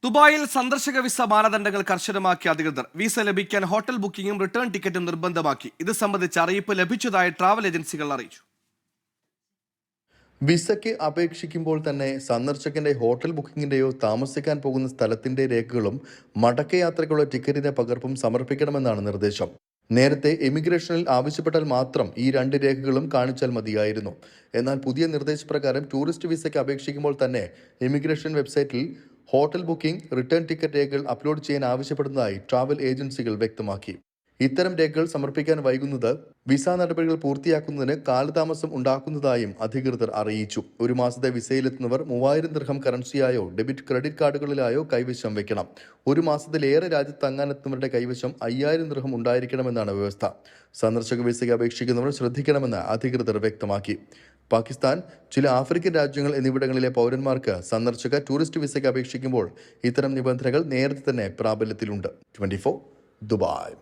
ദുബായിൽ സന്ദർശക വിസ മാനദണ്ഡങ്ങൾ കർശനമാക്കി അധികൃതർ. വിസ ലഭിക്കാൻ ഹോട്ടൽ ബുക്കിംഗും റിട്ടേൺ ടിക്കറ്റും നിർബന്ധമാക്കി. ഇത് സംബന്ധിച്ച് അറിയിപ്പ് ലഭിച്ചതായി ട്രാവൽ ഏജൻസികൾ അറിയിച്ചു. വിസയ്ക്ക് അപേക്ഷിക്കുമ്പോൾ തന്നെ സന്ദർശകന്റെ ഹോട്ടൽ ബുക്കിംഗിന്റെയോ താമസിക്കാൻ പോകുന്ന സ്ഥലത്തിന്റെ രേഖകളും മടക്കയാത്രയ്ക്കുള്ള ടിക്കറ്റിന്റെ പകർപ്പും സമർപ്പിക്കണമെന്നാണ് നിർദ്ദേശം. നേരത്തെ എമിഗ്രേഷനിൽ ആവശ്യപ്പെട്ടാൽ മാത്രം ഈ രണ്ട് രേഖകളും കാണിച്ചാൽ മതിയായിരുന്നു. എന്നാൽ പുതിയ നിർദ്ദേശപ്രകാരം ടൂറിസ്റ്റ് വിസയ്ക്ക് അപേക്ഷിക്കുമ്പോൾ തന്നെ ഇമിഗ്രേഷൻ വെബ്സൈറ്റിൽ ഹോട്ടൽ ബുക്കിംഗ്, റിട്ടേൺ ടിക്കറ്റ് രേഖകൾ അപ്ലോഡ് ചെയ്യാൻ ആവശ്യപ്പെടുന്നതായി ട്രാവൽ ഏജൻസികൾ വ്യക്തമാക്കി. ഇത്തരം രേഖകൾ സമർപ്പിക്കാൻ വൈകുന്നത് വിസ നടപടികൾ പൂർത്തിയാക്കുന്നതിന് കാലതാമസം ഉണ്ടാക്കുന്നതായും അധികൃതർ അറിയിച്ചു. ഒരു മാസത്തെ വിസയിലെത്തുന്നവർ 3000 ദിർഹം കറൻസിയായോ ഡെബിറ്റ് ക്രെഡിറ്റ് കാർഡുകളിലായോ കൈവശം വെക്കണം. ഒരു മാസത്തിലേറെ രാജ്യത്ത് തങ്ങാനെത്തുന്നവരുടെ കൈവശം 5000 ദിർഹം ഉണ്ടായിരിക്കണമെന്നാണ് വ്യവസ്ഥ. സന്ദർശക വിസയ്ക്ക് അപേക്ഷിക്കുന്നവർ ശ്രദ്ധിക്കണമെന്ന് അധികൃതർ വ്യക്തമാക്കി. പാകിസ്ഥാൻ, ചില ആഫ്രിക്കൻ രാജ്യങ്ങൾ എന്നിവിടങ്ങളിലെ പൗരന്മാർക്ക് സന്ദർശക ടൂറിസ്റ്റ് വിസയ്ക്ക് അപേക്ഷിക്കുമ്പോൾ ഇത്തരം നിബന്ധനകൾ നേരത്തെ തന്നെ പ്രാബല്യത്തിലുണ്ട്. 24 ദുബായ്.